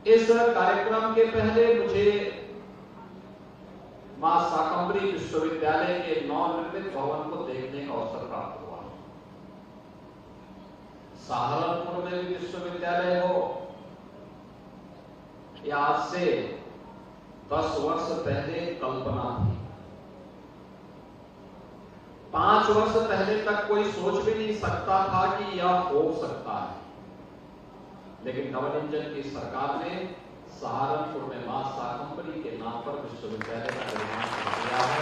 इस कार्यक्रम के पहले मुझे मां शाकंभरी विश्वविद्यालय के नवनिर्मित भवन को देखने का अवसर प्राप्त हुआ। सहारनपुर में भी विश्वविद्यालय हो, यह आज से 10 वर्ष पहले कल्पना थी। 5 वर्ष पहले तक कोई सोच भी नहीं सकता था कि यह हो सकता है, लेकिन नवल इंजन की सरकार ने सहारनपुर में मां शाकंभरी के नाम पर विश्वविद्यालय का निर्माण कर दिया है।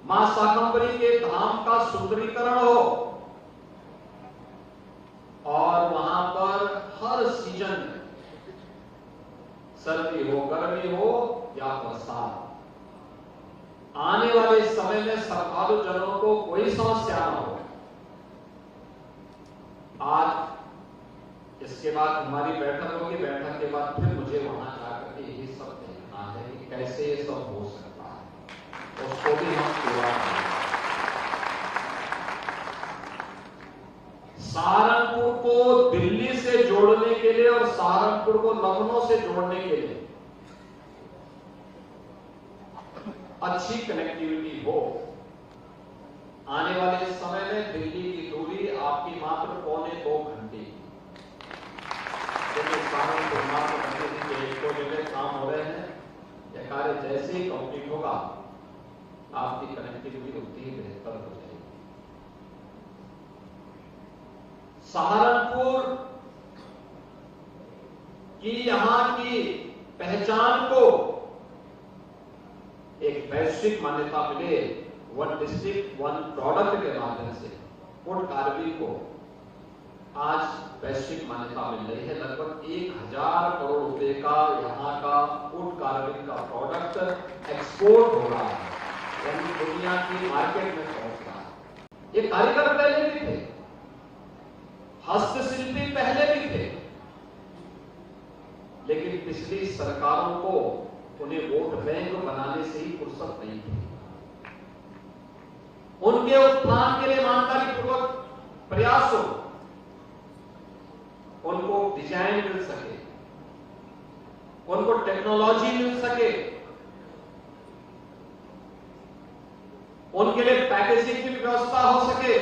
मां शाकंभरी के धाम का सुंदरीकरण हो और वहां पर हर सीजन में, सर्दी हो, गर्मी हो या बरसात, आने वाले समय में श्रद्धालु जनों को कोई समस्या न हो। आज इसके बाद हमारी बैठक होगी, बैठक के बाद फिर मुझे वहां जाकर के यही सब देखना है कि कैसे ये सब हो सकता है, उसको भी हम पूरा करें। सहारनपुर को दिल्ली से जोड़ने के लिए और सहारनपुर को लखनऊ से जोड़ने के लिए अच्छी कनेक्टिविटी हो। आने वाले समय में दिल्ली की दूरी आपकी मात्र 1.25 घंटे, लेकिन सहारनपुर मात्र घंटे के 1 जगह काम हो रहे हैं। यह कार्य जैसे ही कंप्लीट होगा, आपकी कनेक्टिविटी उतनी ही बेहतर हो जाएगी। सहारनपुर की यहां की पहचान को एक वैश्विक मान्यता मिले, 1 डिस्ट्रिक्ट 1 प्रोडक्ट के माध्यम से फूड कार्बिंग को आज वैश्विक मान्यता मिल रही है। लगभग 1000 करोड़ रुपए का यहाँ का फूड कार्बिंग का प्रोडक्ट एक्सपोर्ट हो रहा है, यानी दुनिया की मार्केट में पहुंच रहा है। ये कारीगर पहले भी थे, हस्तशिल्पी पहले भी थे, लेकिन पिछली सरकारों को उन्हें वोट बैंक बनाने से ही फुर्सत नहीं थी। उनके उत्थान के लिए ईमानदारी पूर्वक प्रयास हो, उनको डिजाइन मिल सके, उनको टेक्नोलॉजी मिल सके, उनके लिए पैकेजिंग की व्यवस्था हो सके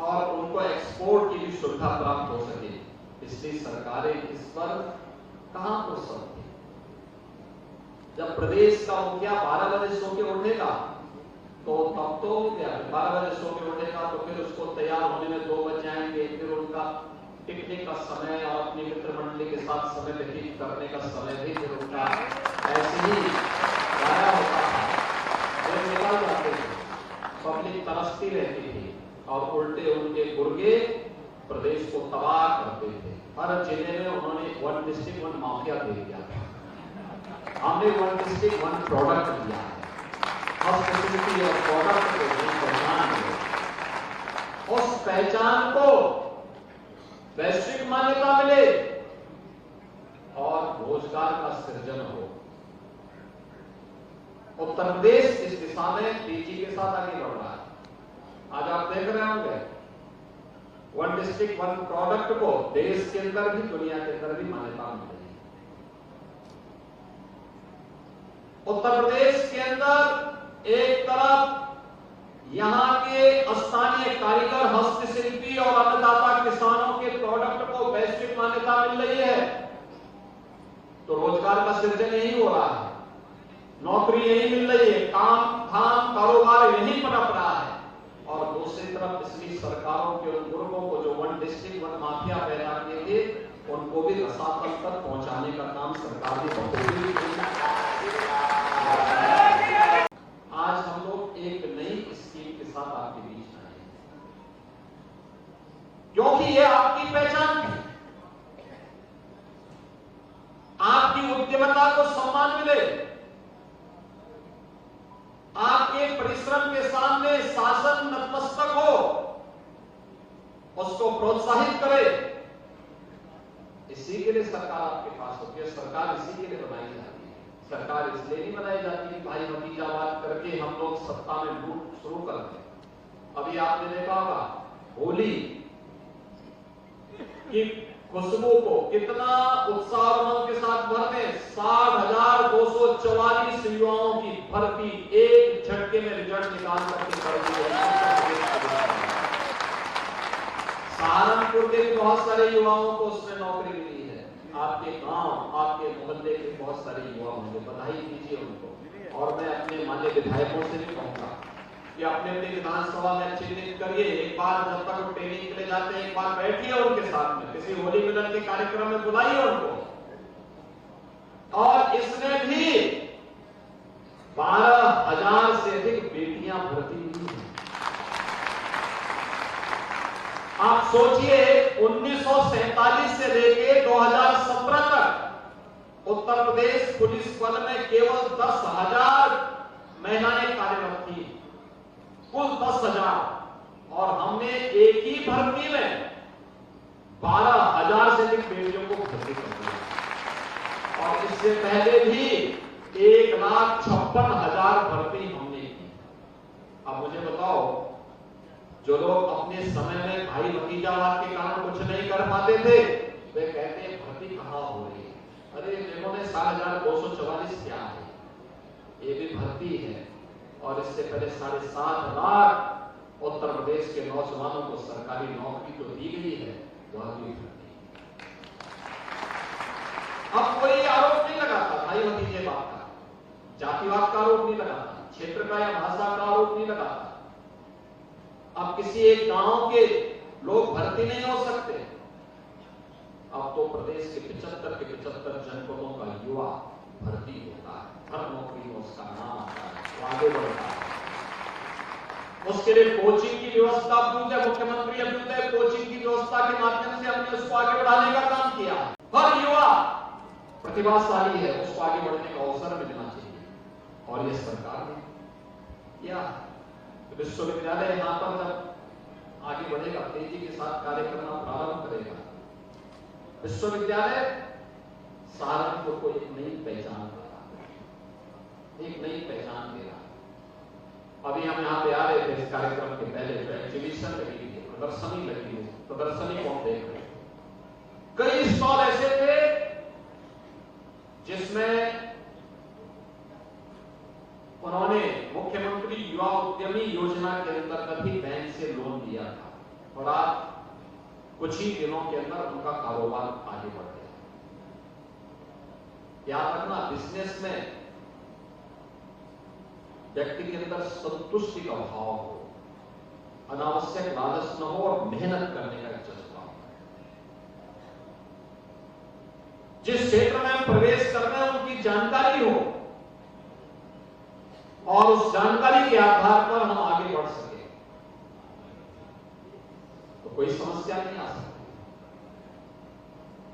और उनको एक्सपोर्ट की भी सुविधा प्राप्त हो सके। पिछली सरकारें इस पर कहां फुर्सत थी। जब प्रदेश का मुखिया 12 बजे सो के उठेगा तो तब तो 12 बजे सो के उठेगा तो फिर उसको तैयार होने में 2 बज जाएंगे, फिर उनका पिकनिक का समय और अपनी मित्र मंडली के साथ समय व्यतीत करने का समय भी फिर उनका ऐसे ही गाया होता था। वे निकल जाते थे, पब्लिक तरसती रहती थी और उल्टे उनके गुर्गे प्रदेश को तबाह करते थे। हर जिले में उन्होंने 1 डिस्ट्रिक्ट 1 माफिया दे दिया था। हमने 1 डिस्ट्रिक्ट 1 प्रोडक्ट दिया है, हस्तशिल्पी और प्रोडक्ट को पहचान मिले, उस पहचान को वैश्विक मान्यता मिले और रोजगार का सृजन हो। उत्तर प्रदेश इस दिशा में तेजी के साथ आगे बढ़ रहा है। आज आप देख रहे होंगे 1 डिस्ट्रिक्ट 1 प्रोडक्ट को देश के अंदर भी दुनिया के अंदर भी मान्यता मिल रही है। उत्तर प्रदेश के अंदर एक तरफ यहां के स्थानीय कारीगर, हस्तशिल्पी और अन्नदाता किसानों के प्रोडक्ट को वैश्विक मान्यता मिल रही है, तो रोजगार का सृजन यही हो रहा है, नौकरी यही मिल रही है, काम धाम कारोबार यही पनप रहा है। और दूसरी तरफ पिछली सरकारों के उन गुर्गों को जो 1 डिस्ट्रिक्ट 1 माफिया पैदा किए थे, उनको भी रसातल तक पहुंचाने का काम सरकार ने बखूबी किया। आज हम लोग एक नई स्कीम के साथ आपके बीच आए, क्योंकि ये आपकी पहचान है। आपकी उद्यमता को सम्मान मिले, आपके परिश्रम के सामने शासन नतमस्तक हो, उसको प्रोत्साहित करे। इसी के लिए सरकार आपके पास होती है। सरकार इसी के लिए बनाई जाती है। सरकार इसलिए नहीं बनाई जाती भाई भतीजावाद करके हम लोग सत्ता में लूट शुरू करते हैं। अभी आपने देखा होगा होली कि खुशबू को कितना उत्साह और उमंग के साथ भर दें। 60,244 युवाओं की भर्ती एक झटके में रिजल्ट निकाल करके कर दी है। सहारनपुर के बहुत सारे युवाओं को उसमें नौकरी मिली है। आपके गांव, आपके मोहल्ले के बहुत सारे युवा होंगे, बधाई दीजिए उनको। और मैं अपने मान्य विधायकों से भी कहूंगा कि अपने अपने विधानसभा में चिन्हित करिए। एक बार जब तक वो ट्रेनिंग के लिए जाते हैं, एक बार बैठिए उनके साथ में, किसी होली मिलन के कार्यक्रम में बुलाइए उनको। और इसमें भी 12,000 से अधिक बेटियां भर्ती हुई हैं। आप सोचिए, 1947 से लेके 2017 तक उत्तर प्रदेश पुलिस बल में केवल 10,000 महिलाएं कार्यरत थी, कुल 10,000। और हमने एक ही भर्ती में 12,000 से अधिक बेटियों को भर्ती कर दिया। और इससे पहले भी 1,56,000 भर्ती हमने की। अब मुझे बताओ, जो लोग अपने समय में भाई भतीजावाद के कारण कुछ नहीं कर पाते थे, वे कहते हैं भर्ती कहां हो रही है। अरे इन्होंने 7,244 क्या है, ये भी भर्ती है। और इससे पहले 7.5 लाख उत्तर प्रदेश के नौजवानों को सरकारी नौकरी तो दी गई है, वह भी भर्ती। अब कोई आरोप नहीं लगाता भाई भतीजेवाद का, जातिवाद का आरोप नहीं लगाता, क्षेत्र का या भाषा का आरोप नहीं लगाता। अब किसी एक गांव के लोग भर्ती नहीं हो सकते। अब तो प्रदेश के 75 जनपदों का युवा भर्ती होता है, हर नौकरी में उसका नाम आता है, वो आगे बढ़ता है। उसके लिए कोचिंग की व्यवस्था मुख्यमंत्री अभ्युदय कोचिंग की व्यवस्था के माध्यम से हमने उसको आगे बढ़ाने का काम किया। हर युवा प्रतिभाशाली है, उसको आगे बढ़ने का अवसर मिलना चाहिए। और ये सरकार ने किया। विश्वविद्यालय यहां पर जब आगे बढ़ेगा, तेजी के साथ कार्य करना प्रारंभ करेगा, विश्वविद्यालय सहारनपुर को एक नई पहचान दे रहा है। अभी हम यहाँ पे आ रहे थे, इस कार्यक्रम के पहले एग्जीबिशन लगी थी, प्रदर्शनी लगी हुई। प्रदर्शनी को हम देख रहे थे, कई स्टॉल ऐसे थे जिसमें उन्होंने मुख्यमंत्री युवा उद्यमी योजना के अंतर्गत ही बैंक से लोन लिया था। और आज कुछ ही दिनों के अंदर उनका कारोबार आगे बढ़ गया। याद रखना, बिजनेस में व्यक्ति के अंदर संतुष्टि का भाव हो, अनावश्यक लालच न हो और मेहनत करने का जज्बा हो। जिस क्षेत्र में हम प्रवेश कर रहे हैं उनकी जानकारी हो और उस जानकारी के आधार पर हम आगे बढ़ सके, तो कोई समस्या नहीं आ सकती।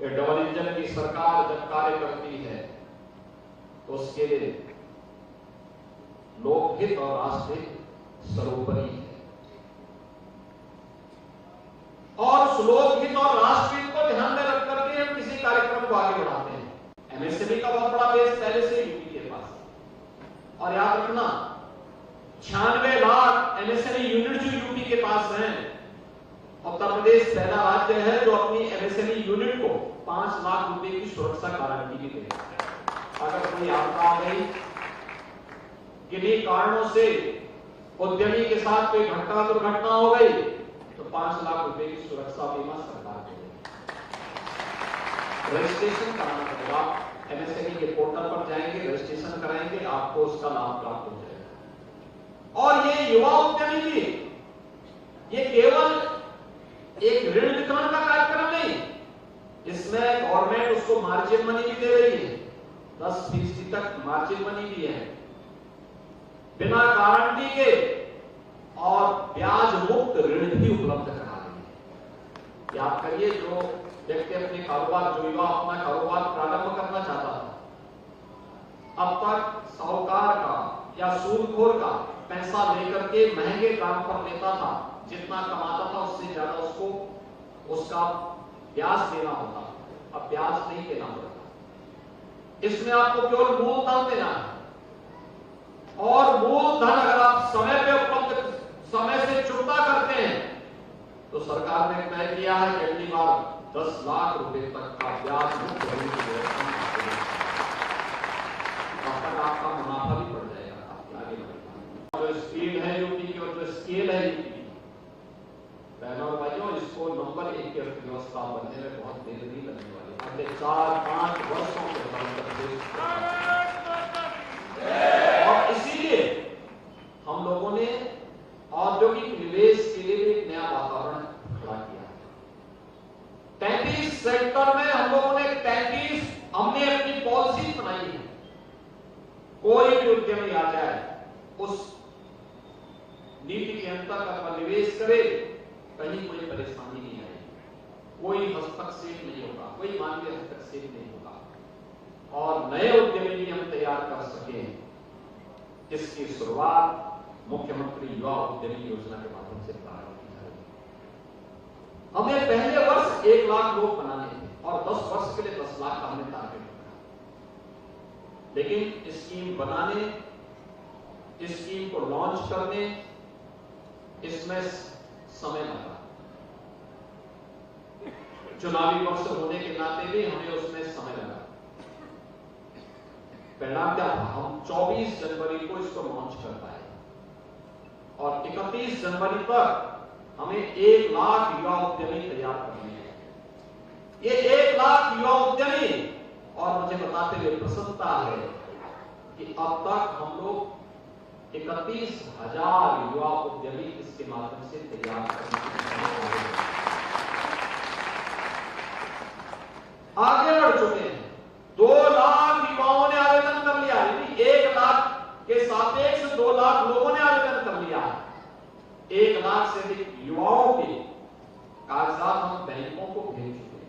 ये डबल इंजन की सरकार जब कार्य करती है तो उसके लिए लोकहित और राष्ट्रहित सर्वोपरि है। और उस लोकहित और राष्ट्रहित को ध्यान में रख करके हम किसी कार्यक्रम को आगे बढ़ाते हैं। एमएसएमई का बहुत बड़ा बेस पहले से यूपी के पास। और याद रखना, 96 लाख एमएसएमई यूनिट जो यूपी के पास हैं, उत्तर प्रदेश पहला राज्य है जो अपनी एमएसएमई यूनिट को 5 लाख रुपए की सुरक्षा गारंटी भी देता है। अगर कोई आपदा आ गई, किन्हीं कारणों से उद्यमी के साथ कोई घटना दुर्घटना हो गई, तो 5 लाख रुपए की सुरक्षा बीमा सरकार देगी। रजिस्ट्रेशन कराना पड़ेगा, एमएसएमई के पोर्टल पर जाएंगे, रजिस्ट्रेशन कराएंगे, आपको उसका लाभ प्राप्त हो जाएगा। और ये युवा उद्यमी भी, ये केवल एक ऋण वितरण का कार्यक्रम नहीं, इसमें गवर्नमेंट उसको मार्जिन मनी भी दे रही है, 10% तक मार्जिन मनी भी है, बिना गारंटी के, और ब्याज मुक्त ऋण भी उपलब्ध करा रही है। याद करिए, जो व्यक्ति अपने कारोबार, जो युवा अपना कारोबार प्रारंभ करना चाहता था, अब तक साहूकार का या सूदखोर का पैसा लेकर के महंगे दाम पर लेता था, जितना कमाता था उससे ज्यादा उसको उसका ब्याज देना होता। अब ब्याज नहीं देना पड़ता, इसमें आपको केवल मूलधन देना है। और मूलधन अगर आप समय पे उपलब्ध, समय से चुकता करते हैं, तो सरकार ने तय किया है कि अगली बार 10 लाख रुपए तक का ब्याज मुक्त ऋण की व्यवस्था तब तक आपका मुनाफा भी बढ़ जाएगा, काफी आगे बढ़ेगा। जो स्पीड है यूपी की और जो स्केल है यूपी की, बहनों और भाइयों, इसको नंबर 1 की अर्थव्यवस्था बनने में बहुत देर नहीं लगने वाली। अगले 4-5 वर्षों के और इसीलिए हम लोगों ने औद्योगिक निवेश के लिए एक नया वातावरण खड़ा किया। 33 सेक्टर में हम लोगों ने 33 हमने अपनी पॉलिसी बनाई है। कोई भी उद्यमी आ जाए, उस नीति के अंतर्गत वह निवेश करे, कहीं कोई परेशानी नहीं आएगी, कोई हस्तक्षेप नहीं होगा, कोई मानवीय हस्तक्षेप नहीं होगा, और नए उद्यमी भी हम तैयार कर सके, जिसकी शुरुआत मुख्यमंत्री युवा उद्यमी योजना के माध्यम से प्रारंभ की जाएगी। हमें पहले वर्ष 1 लाख लोग बनाने थे और 10 वर्ष के लिए 10 लाख का हमने टारगेट रखा, लेकिन स्कीम बनाने, स्कीम को लॉन्च करने, इसमें समय लगा। चुनावी वर्ष होने के नाते भी हमें उसमें समय लगा। परिणाम क्या था? हम 24 जनवरी को इसको लॉन्च कर पाए और 31 जनवरी तक हमें 1 लाख युवा उद्यमी तैयार करने हैं। ये 1 लाख युवा उद्यमी, और मुझे बताते हुए प्रसन्नता है कि अब तक हम लोग 31,000 युवा उद्यमी इसके माध्यम से तैयार करने आगे बढ़ चुके हैं। 2 लाख युवाओं ने आवेदन कर लिया, यानी 1 लाख के सापेक्ष 2 लाख लोगों ने आवेदन कर लिया। 1 लाख से अधिक युवाओं के कागजात हम बैंकों को भेज चुके हैं।